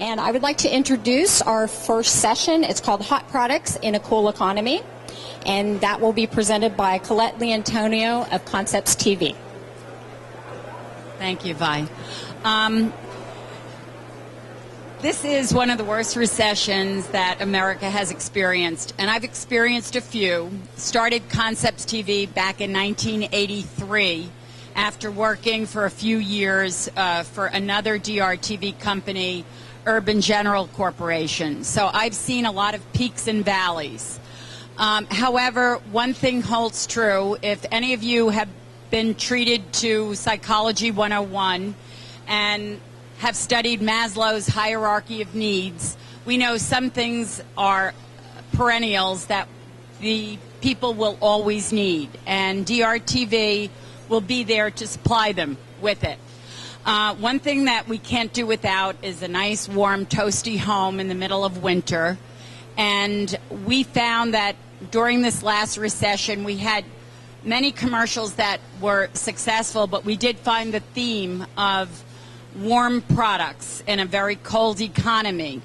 And I would like to introduce our first session. It's called Hot Products in a Cool Economy. And that will be presented by Collette Liantonio of Concepts TV. Thank you, Vi. This is one of the worst recessions that America has experienced, and I've experienced a few. Started Concepts TV back in 1983 after working for a few years for another DRTV company, Urban General Corporation. So I've seen a lot of peaks and valleys. However, one thing holds true. If any of you have been treated to Psychology 101 and have studied Maslow's hierarchy of needs, we know some things are perennials that the people will always need, and DRTV will be there to supply them with it. One thing that we can't do without is a nice, warm, toasty home in the middle of winter, and we found that during this last recession we had many commercials that were successful, but we did find the theme of warm products in a very cold economy.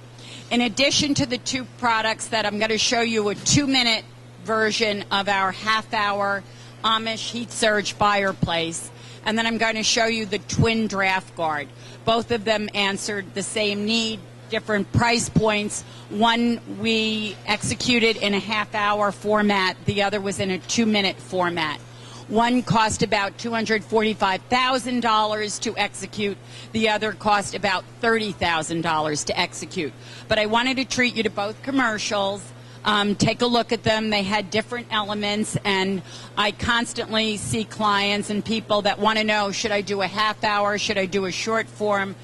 In addition to the two products that I'm going to show you, a 2-minute version of our half-hour Amish heat surge fireplace, and then I'm going to show you the twin draft guard. Both of them answered the same need, different price points. One we executed in a half-hour format, the other was in a 2-minute format. One cost about $245,000 to execute. The other cost about $30,000 to execute. But I wanted to treat you to both commercials. Take a look at them. They had different elements, and I constantly see clients and people that want to know, should I do a half hour? Should I do a short form?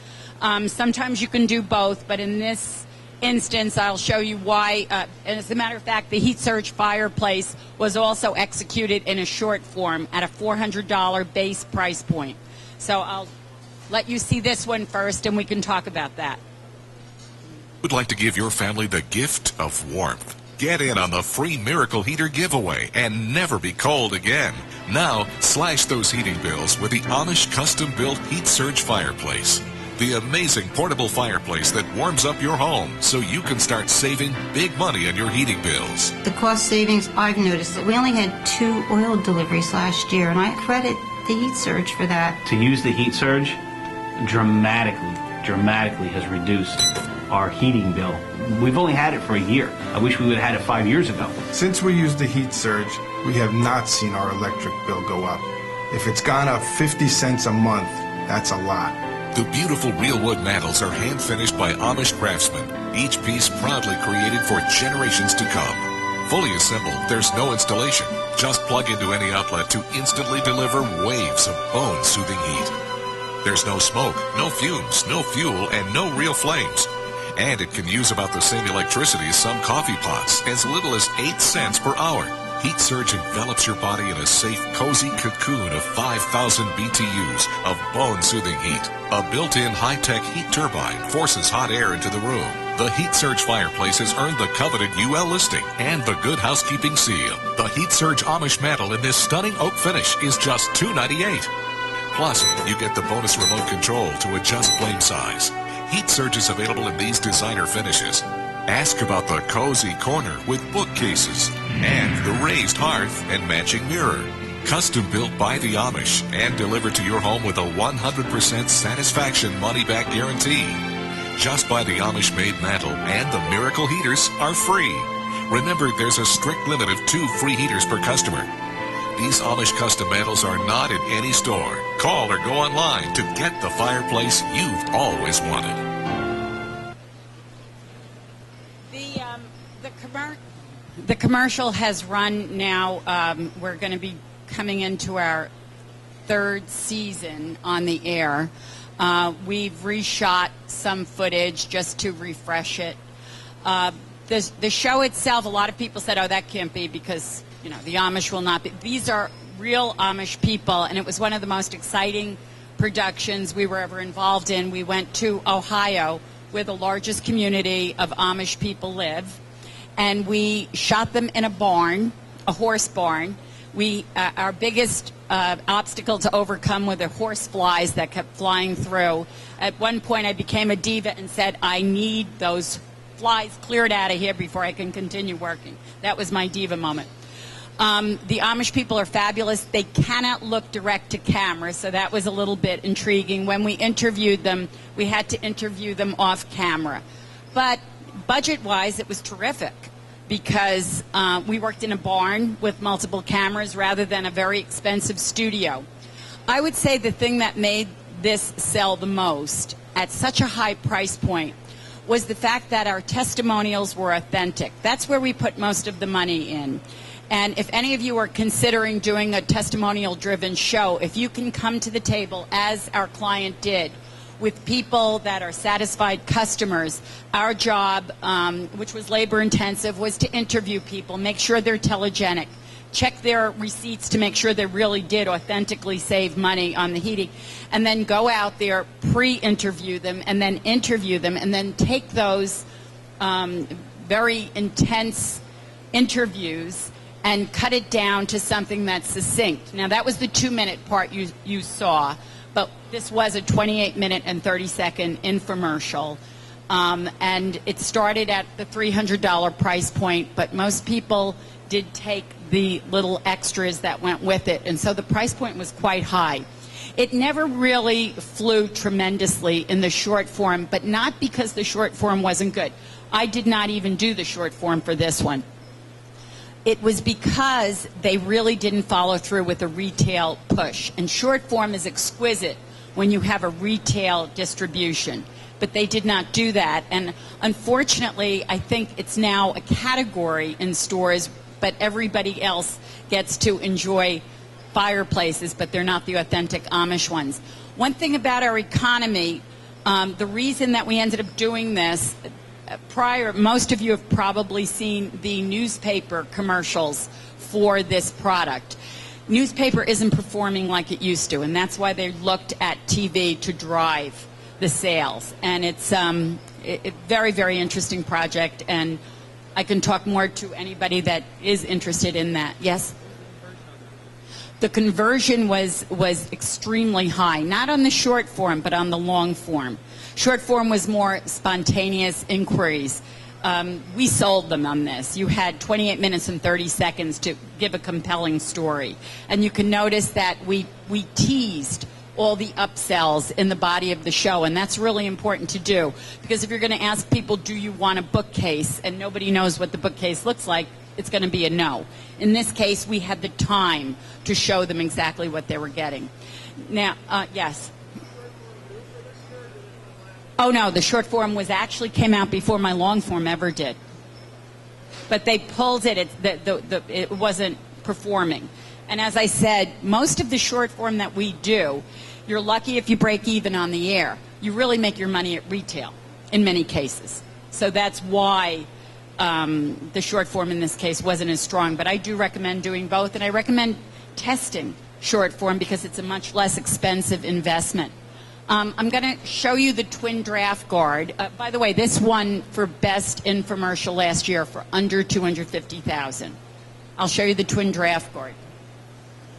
Sometimes you can do both, but in this instance, I'll show you why. And as a matter of fact, the heat surge fireplace was also executed in a short form at a $400 base price point. So I'll let you see this one first, and we can talk about that. Would like to give your family the gift of warmth? Get in on the free Miracle Heater giveaway and never be cold again. Now, slash those heating bills with the Amish custom-built heat surge fireplace. The amazing portable fireplace that warms up your home so you can start saving big money on your heating bills. The cost savings, I've noticed that we only had 2 oil deliveries last year, and I credit the heat surge for that. To use the heat surge dramatically has reduced our heating bill. We've only had it for a year. I wish we would have had it 5 years ago. Since we used the heat surge, we have not seen our electric bill go up. If it's gone up 50 cents a month, that's a lot. The beautiful real wood mantels are hand-finished by Amish craftsmen, each piece proudly created for generations to come. Fully assembled, there's no installation. Just plug into any outlet to instantly deliver waves of bone-soothing heat. There's no smoke, no fumes, no fuel, and no real flames. And it can use about the same electricity as some coffee pots, as little as 8 cents per hour. Heat Surge envelops your body in a safe, cozy cocoon of 5,000 BTUs of bone-soothing heat. A built-in high-tech heat turbine forces hot air into the room. The Heat Surge fireplace has earned the coveted UL listing and the Good Housekeeping seal. The Heat Surge Amish mantle in this stunning oak finish is just $298. Plus, you get the bonus remote control to adjust flame size. Heat Surge is available in these designer finishes. Ask about the cozy corner with bookcases and the raised hearth and matching mirror. Custom built by the Amish and delivered to your home with a 100% satisfaction money-back guarantee. Just buy the Amish-made mantle and the Miracle Heaters are free. Remember, there's a strict limit of 2 free heaters per customer. These Amish custom mantles are not in any store. Call or go online to get the fireplace you've always wanted. The commercial has run now. We're going to be coming into our 3rd season on the air. We've reshot some footage just to refresh it. The show itself, a lot of people said, oh, that can't be because, the Amish will not be. These are real Amish people, and it was one of the most exciting productions we were ever involved in. We went to Ohio, where the largest community of Amish people live, and we shot them in a barn, a horse barn. Our biggest obstacle to overcome were the horse flies that kept flying through. At one point, I became a diva and said, I need those flies cleared out of here before I can continue working. That was my diva moment. The Amish people are fabulous. They cannot look direct to camera, so that was a little bit intriguing. When we interviewed them, we had to interview them off camera. But budget-wise, it was terrific because we worked in a barn with multiple cameras rather than a very expensive studio. I would say the thing that made this sell the most at such a high price point was the fact that our testimonials were authentic. That's where we put most of the money in. And if any of you are considering doing a testimonial-driven show, if you can come to the table, as our client did, with people that are satisfied customers, our job, which was labor-intensive, was to interview people, make sure they're telegenic, check their receipts to make sure they really did authentically save money on the heating, and then go out there, pre-interview them, and then interview them, and then take those very intense interviews and cut it down to something that's succinct. Now, that was the 2-minute part you saw, but this was a 28-minute and 30-second infomercial. And it started at the $300 price point, but most people did take the little extras that went with it, and so the price point was quite high. It never really flew tremendously in the short form, but not because the short form wasn't good. I did not even do the short form for this one. It was because they really didn't follow through with a retail push. And short form is exquisite when you have a retail distribution. But they did not do that. And unfortunately, I think it's now a category in stores, but everybody else gets to enjoy fireplaces, but they're not the authentic Amish ones. One thing about our economy, the reason that we ended up doing this, most of you have probably seen the newspaper commercials for this product. Newspaper isn't performing like it used to, and that's why they looked at TV to drive the sales. And it's a very, very interesting project, and I can talk more to anybody that is interested in that. Yes? The conversion was extremely high, not on the short form, but on the long form. Short form was more spontaneous inquiries. We sold them on this. You had 28 minutes and 30 seconds to give a compelling story. And you can notice that we teased all the upsells in the body of the show, and that's really important to do, because if you're going to ask people, do you want a bookcase, and nobody knows what the bookcase looks like, it's going to be a no. In this case, we had the time to show them exactly what they were getting. Now, yes. Oh, no, the short form came out before my long form ever did. But they pulled it, it wasn't performing. And as I said, most of the short form that we do, you're lucky if you break even on the air. You really make your money at retail in many cases. So that's why the short form in this case wasn't as strong. But I do recommend doing both, and I recommend testing short form because it's a much less expensive investment. I'm going to show you the twin draft guard. By the way, this won for best infomercial last year for under $250,000. I'll show you the twin draft guard.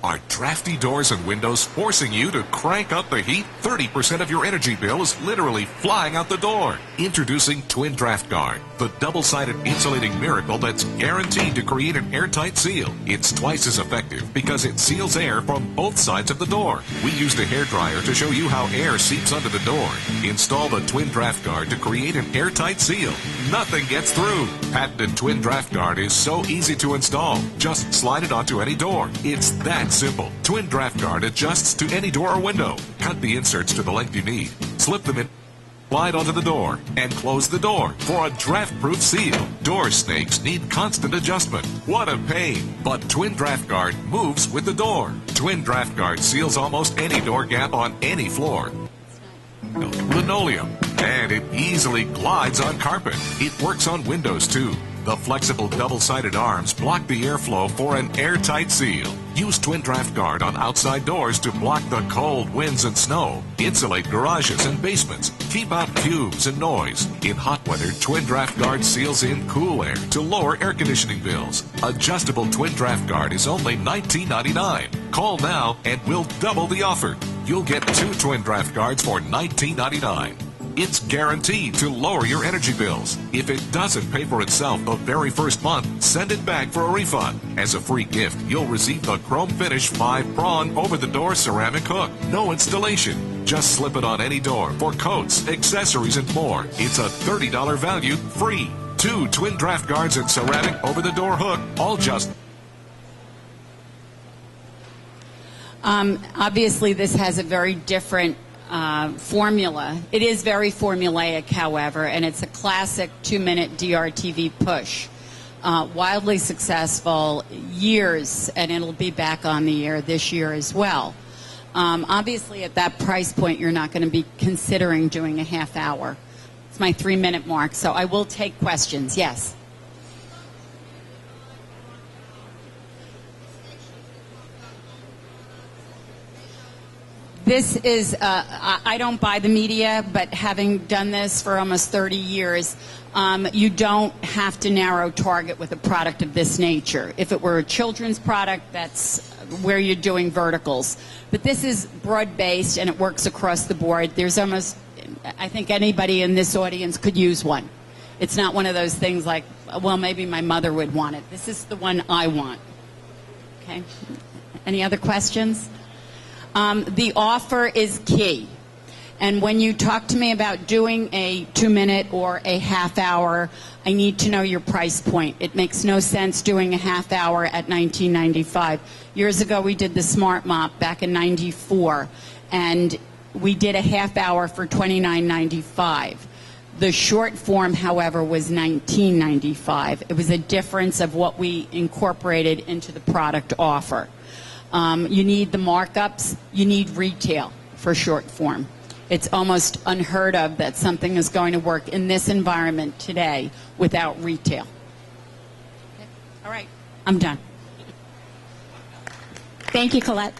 Are drafty doors and windows forcing you to crank up the heat? 30% of your energy bill is literally flying out the door. Introducing Twin Draft Guard, the double-sided insulating miracle that's guaranteed to create an airtight seal. It's twice as effective because it seals air from both sides of the door. We used a hairdryer to show you how air seeps under the door. Install the Twin Draft Guard to create an airtight seal. Nothing gets through. Patented Twin Draft Guard is so easy to install. Just slide it onto any door. It's that simple. Twin Draft Guard adjusts to any door or window. Cut the inserts to the length you need. Slip them in, slide onto the door, and close the door for a draft-proof seal. Door snakes need constant adjustment. What a pain! But Twin Draft Guard moves with the door. Twin Draft Guard seals almost any door gap on any floor. Linoleum. And it easily glides on carpet. It works on windows too. The flexible double-sided arms block the airflow for an airtight seal. Use Twin Draft Guard on outside doors to block the cold winds and snow. Insulate garages and basements. Keep out fumes and noise. In hot weather, Twin Draft Guard seals in cool air to lower air conditioning bills. Adjustable Twin Draft Guard is only $19.99. Call now and we'll double the offer. You'll get 2 Twin Draft Guards for $19.99. It's guaranteed to lower your energy bills. If it doesn't pay for itself the very first month, send it back for a refund. As a free gift, you'll receive the Chrome Finish 5-prong over-the-door ceramic hook. No installation. Just slip it on any door for coats, accessories, and more. It's a $30 value, free. 2 Twin Draft Guards and ceramic over-the-door hook, all just... Obviously, this has a very different formula. It is very formulaic, however, and it's a classic 2-minute DRTV push. Wildly successful, years, and it'll be back on the air this year as well. Obviously, at that price point, you're not going to be considering doing a half hour. It's my 3-minute mark, so I will take questions. Yes? This is, I don't buy the media, but having done this for almost 30 years, you don't have to narrow target with a product of this nature. If it were a children's product, that's where you're doing verticals. But this is broad-based, and it works across the board. There's almost, I think anybody in this audience could use one. It's not one of those things like, well, maybe my mother would want it. This is the one I want. Okay? Any other questions? The offer is key. And when you talk to me about doing a 2-minute or a half hour, I need to know your price point. It makes no sense doing a half hour at $19.95. Years ago, we did the Smart Mop back in '94, and we did a half hour for $29.95. The short form, however, was $19.95. It was a difference of what we incorporated into the product offer. You need the markups. You need retail for short form. It's almost unheard of that something is going to work in this environment today without retail. Okay. All right. I'm done. Thank you, Collette.